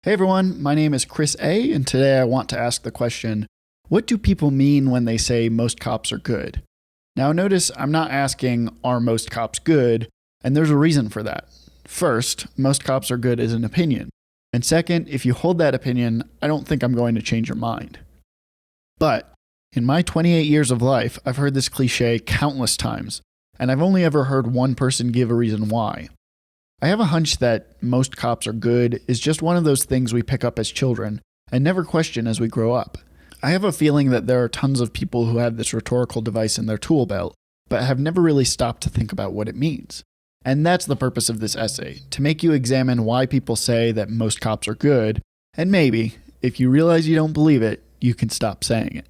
Hey everyone, my name is Chris A, and today I want to ask the question, what do people mean when they say most cops are good? Now notice I'm not asking, are most cops good? And there's a reason for that. First, most cops are good is an opinion. And second, if you hold that opinion, I don't think I'm going to change your mind. But in my 28 years of life, I've heard this cliche countless times, and I've only ever heard one person give a reason why. I have a hunch that most cops are good is just one of those things we pick up as children and never question as we grow up. I have a feeling that there are tons of people who have this rhetorical device in their tool belt, but have never really stopped to think about what it means. And that's the purpose of this essay, to make you examine why people say that most cops are good, and maybe, if you realize you don't believe it, you can stop saying it.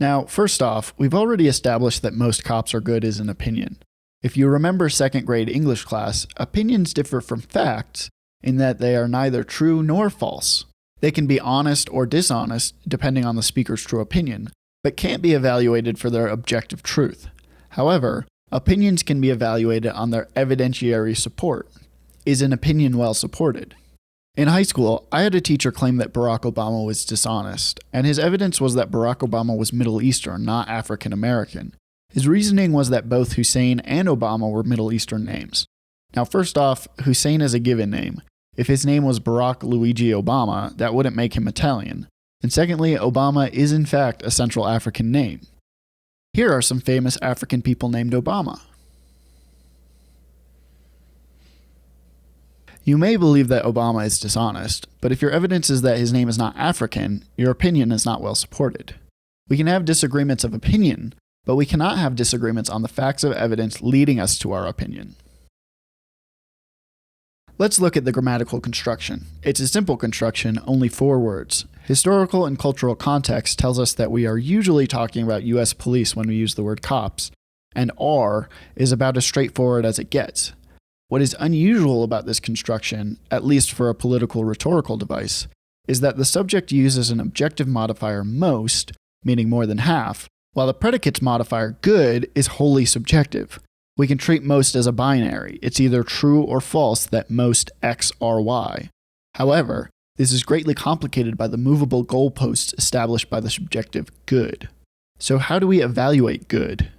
Now, first off, we've already established that most cops are good is an opinion. If you remember second grade English class, opinions differ from facts in that they are neither true nor false. They can be honest or dishonest depending on the speaker's true opinion, but can't be evaluated for their objective truth. However, opinions can be evaluated on their evidentiary support. Is an opinion well supported? In high school, I had a teacher claim that Barack Obama was dishonest, and his evidence was that Barack Obama was Middle Eastern, not African American. His reasoning was that both Hussein and Obama were Middle Eastern names. Now, first off, Hussein is a given name. If his name was Barack Luigi Obama, that wouldn't make him Italian. And secondly, Obama is in fact a Central African name. Here are some famous African people named Obama. You may believe that Obama is dishonest, but if your evidence is that his name is not African, your opinion is not well supported. We can have disagreements of opinion, but we cannot have disagreements on the facts of evidence leading us to our opinion. Let's look at the grammatical construction. It's a simple construction, only 4 words. Historical and cultural context tells us that we are usually talking about US police when we use the word cops, and are is about as straightforward as it gets. What is unusual about this construction, at least for a political rhetorical device, is that the subject uses an objective modifier most, meaning more than half, while the predicate's modifier good is wholly subjective. We can treat most as a binary. It's either true or false that most X are Y. However, this is greatly complicated by the movable goalposts established by the subjective good. So how do we evaluate good?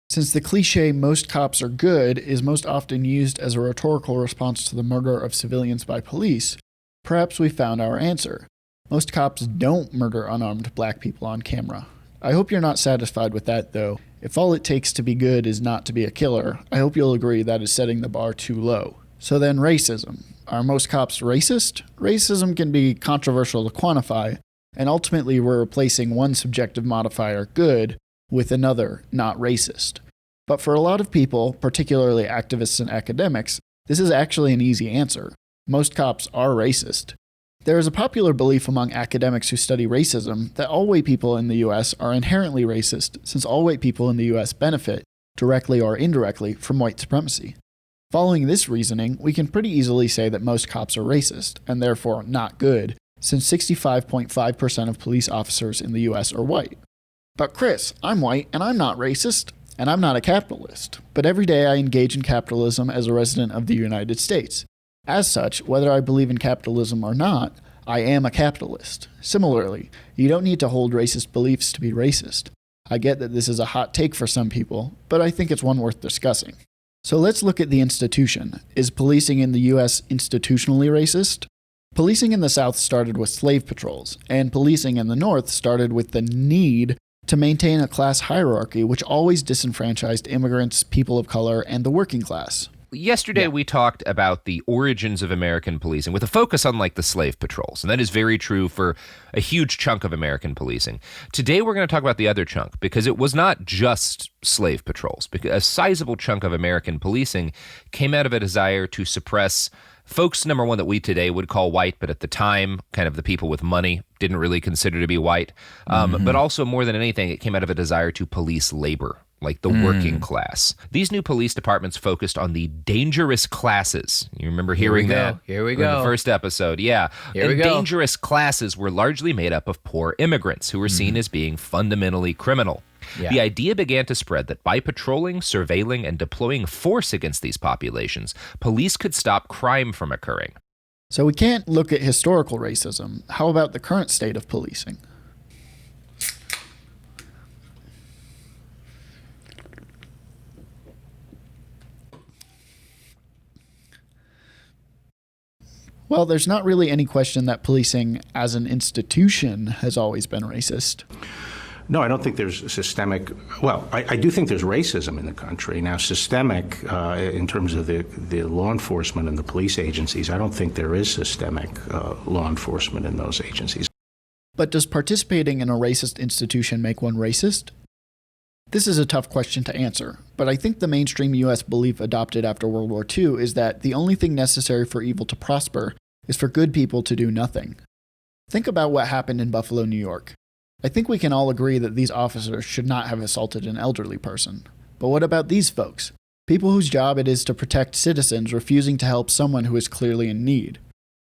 Since the cliche most cops are good is most often used as a rhetorical response to the murder of civilians by police, perhaps we found our answer. Most cops don't murder unarmed black people on camera. I hope you're not satisfied with that, though. If all it takes to be good is not to be a killer, I hope you'll agree that is setting the bar too low. So then racism. Are most cops racist? Racism can be controversial to quantify, and ultimately we're replacing one subjective modifier, good, with another, not racist. But for a lot of people, particularly activists and academics, this is actually an easy answer. Most cops are racist. There is a popular belief among academics who study racism that all white people in the US are inherently racist, since all white people in the US benefit, directly or indirectly, from white supremacy. Following this reasoning, we can pretty easily say that most cops are racist, and therefore not good, since 65.5% of police officers in the US are white. But Chris, I'm white and I'm not racist, and I'm not a capitalist, but every day I engage in capitalism as a resident of the United States. As such, whether I believe in capitalism or not, I am a capitalist. Similarly, you don't need to hold racist beliefs to be racist. I get that this is a hot take for some people, but I think it's one worth discussing. So let's look at the institution. Is policing in the US institutionally racist? Policing in the South started with slave patrols, and policing in the North started with the need to maintain a class hierarchy which always disenfranchised immigrants, people of color, and the working class. Yesterday, we talked about the origins of American policing with a focus on like the slave patrols. And that is very true for a huge chunk of American policing. Today, we're going to talk about the other chunk because it was not just slave patrols. Because a sizable chunk of American policing came out of a desire to suppress folks, number one, that we today would call white, but at the time, kind of the people with money didn't really consider to be white. But also more than anything, it came out of a desire to police labor, like the working class. These new police departments focused on the dangerous classes. You remember hearing that? Here we In go. the first episode, yeah. Here we go. Dangerous classes were largely made up of poor immigrants who were seen as being fundamentally criminal. Yeah. The idea began to spread that by patrolling, surveilling, and deploying force against these populations, police could stop crime from occurring. So we can't look at historical racism. How about the current state of policing? Well, there's not really any question that policing as an institution has always been racist. No, I don't think there's systemic. Well, I do think there's racism in the country. Now, systemic in terms of the law enforcement and the police agencies, I don't think there is systemic law enforcement in those agencies. But does participating in a racist institution make one racist? This is a tough question to answer, but I think the mainstream U.S. belief adopted after World War II is that the only thing necessary for evil to prosper is for good people to do nothing. Think about what happened in Buffalo, New York. I think we can all agree that these officers should not have assaulted an elderly person. But what about these folks? People whose job it is to protect citizens refusing to help someone who is clearly in need.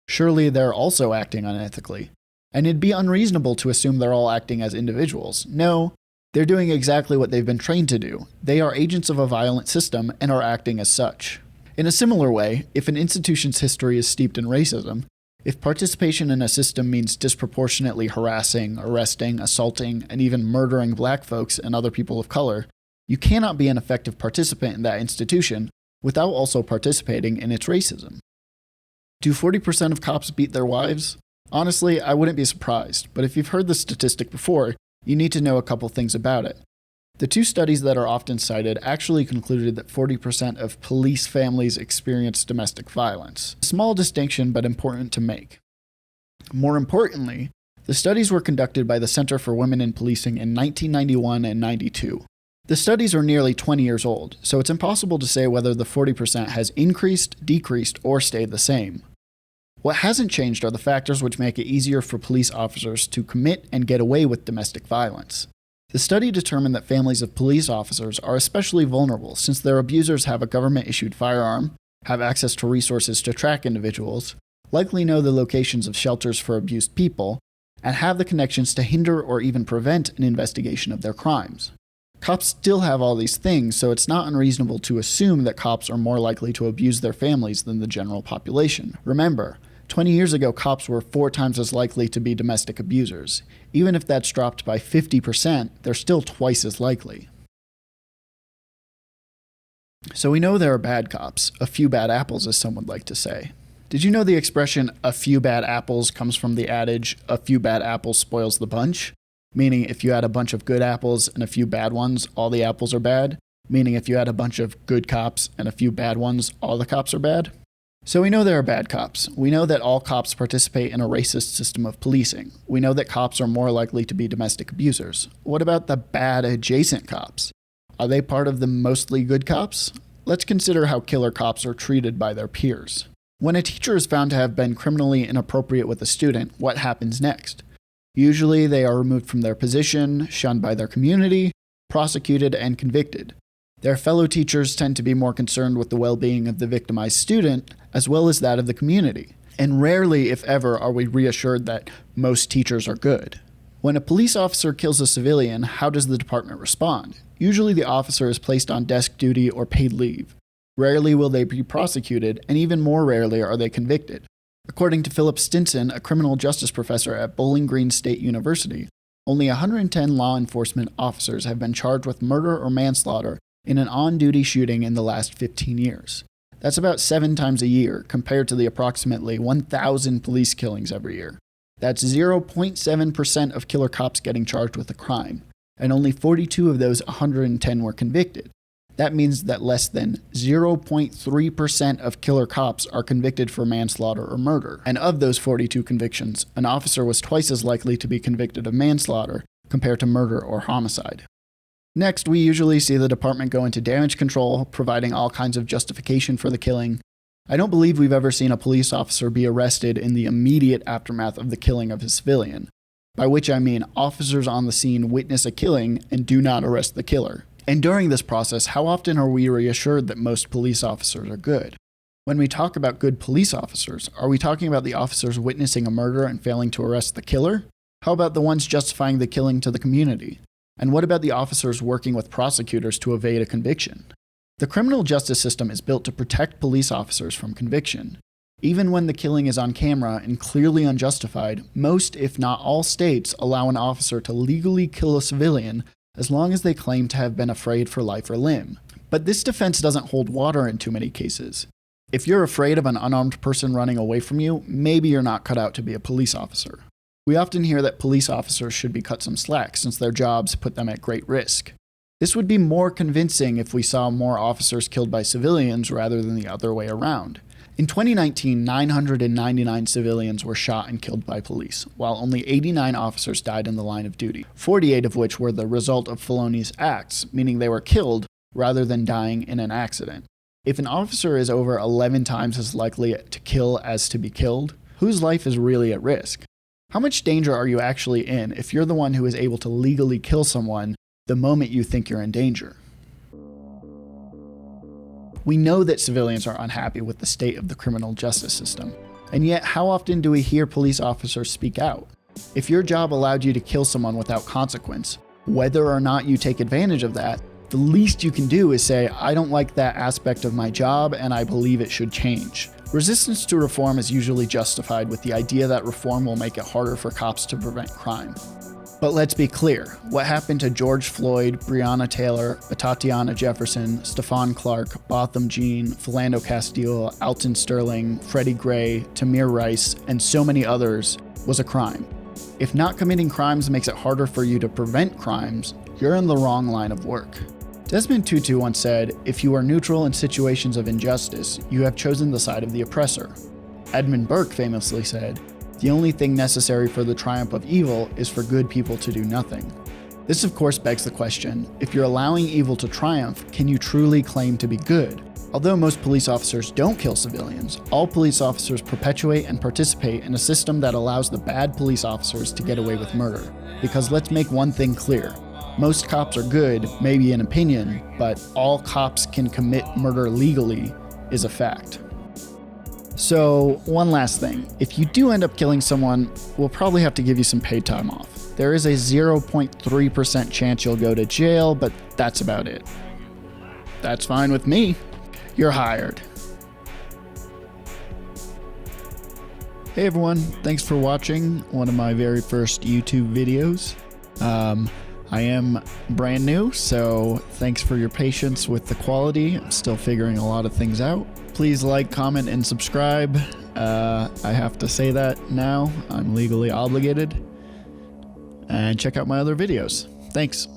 Surely they're also acting unethically. And it'd be unreasonable to assume they're all acting as individuals. No, they're doing exactly what they've been trained to do. They are agents of a violent system and are acting as such. In a similar way, if an institution's history is steeped in racism, if participation in a system means disproportionately harassing, arresting, assaulting, and even murdering black folks and other people of color, you cannot be an effective participant in that institution without also participating in its racism. Do 40% of cops beat their wives? Honestly, I wouldn't be surprised, but if you've heard the statistic before, you need to know a couple things about it. The two studies that are often cited actually concluded that 40% of police families experience domestic violence. A small distinction, but important to make. More importantly, the studies were conducted by the Center for Women in Policing in 1991 and 92. The studies are nearly 20 years old, so it's impossible to say whether the 40% has increased, decreased, or stayed the same. What hasn't changed are the factors which make it easier for police officers to commit and get away with domestic violence. The study determined that families of police officers are especially vulnerable since their abusers have a government-issued firearm, have access to resources to track individuals, likely know the locations of shelters for abused people, and have the connections to hinder or even prevent an investigation of their crimes. Cops still have all these things, so it's not unreasonable to assume that cops are more likely to abuse their families than the general population. Remember, 20 years ago, cops were 4 times as likely to be domestic abusers. Even if that's dropped by 50%, they're still twice as likely. So we know there are bad cops, a few bad apples, as some would like to say. Did you know the expression, a few bad apples, comes from the adage, a few bad apples spoils the bunch? Meaning if you had a bunch of good apples and a few bad ones, all the apples are bad? Meaning if you had a bunch of good cops and a few bad ones, all the cops are bad? So we know there are bad cops. We know that all cops participate in a racist system of policing. We know that cops are more likely to be domestic abusers. What about the bad adjacent cops? Are they part of the mostly good cops? Let's consider how killer cops are treated by their peers. When a teacher is found to have been criminally inappropriate with a student, what happens next? Usually they are removed from their position, shunned by their community, prosecuted, and convicted. Their fellow teachers tend to be more concerned with the well-being of the victimized student, as well as that of the community. And rarely, if ever, are we reassured that most teachers are good. When a police officer kills a civilian, how does the department respond? Usually the officer is placed on desk duty or paid leave. Rarely will they be prosecuted, and even more rarely are they convicted. According to Philip Stinson, a criminal justice professor at Bowling Green State University, only 110 law enforcement officers have been charged with murder or manslaughter in an on-duty shooting in the last 15 years. That's about 7 times a year, compared to the approximately 1,000 police killings every year. That's 0.7% of killer cops getting charged with a crime, and only 42 of those 110 were convicted. That means that less than 0.3% of killer cops are convicted for manslaughter or murder. And of those 42 convictions, an officer was twice as likely to be convicted of manslaughter compared to murder or homicide. Next, we usually see the department go into damage control, providing all kinds of justification for the killing. I don't believe we've ever seen a police officer be arrested in the immediate aftermath of the killing of a civilian, by which I mean officers on the scene witness a killing and do not arrest the killer. And during this process, how often are we reassured that most police officers are good? When we talk about good police officers, are we talking about the officers witnessing a murder and failing to arrest the killer? How about the ones justifying the killing to the community? And what about the officers working with prosecutors to evade a conviction? The criminal justice system is built to protect police officers from conviction. Even when the killing is on camera and clearly unjustified, most, if not all states, allow an officer to legally kill a civilian as long as they claim to have been afraid for life or limb. But this defense doesn't hold water in too many cases. If you're afraid of an unarmed person running away from you, maybe you're not cut out to be a police officer. We often hear that police officers should be cut some slack since their jobs put them at great risk. This would be more convincing if we saw more officers killed by civilians rather than the other way around. In 2019, 999 civilians were shot and killed by police, while only 89 officers died in the line of duty, 48 of which were the result of felonious acts, meaning they were killed rather than dying in an accident. If an officer is over 11 times as likely to kill as to be killed, whose life is really at risk? How much danger are you actually in if you're the one who is able to legally kill someone the moment you think you're in danger? We know that civilians are unhappy with the state of the criminal justice system, and yet how often do we hear police officers speak out? If your job allowed you to kill someone without consequence, whether or not you take advantage of that, the least you can do is say, I don't like that aspect of my job and I believe it should change. Resistance to reform is usually justified with the idea that reform will make it harder for cops to prevent crime. But let's be clear, what happened to George Floyd, Breonna Taylor, Tatiana Jefferson, Stephon Clark, Botham Jean, Philando Castile, Alton Sterling, Freddie Gray, Tamir Rice, and so many others was a crime. If not committing crimes makes it harder for you to prevent crimes, you're in the wrong line of work. Desmond Tutu once said, if you are neutral in situations of injustice, you have chosen the side of the oppressor. Edmund Burke famously said, the only thing necessary for the triumph of evil is for good people to do nothing. This of course begs the question, if you're allowing evil to triumph, can you truly claim to be good? Although most police officers don't kill civilians, all police officers perpetuate and participate in a system that allows the bad police officers to get away with murder. Because let's make one thing clear, most cops are good, maybe in opinion, but all cops can commit murder legally is a fact. So, one last thing. If you do end up killing someone, we'll probably have to give you some paid time off. There is a 0.3% chance you'll go to jail, but that's about it. That's fine with me. You're hired. Hey everyone, thanks for watching one of my very first YouTube videos. I am brand new, so thanks for your patience with the quality. I'm still figuring a lot of things out. Please like, comment, and subscribe. I have to say that now. I'm legally obligated. And check out my other videos. Thanks.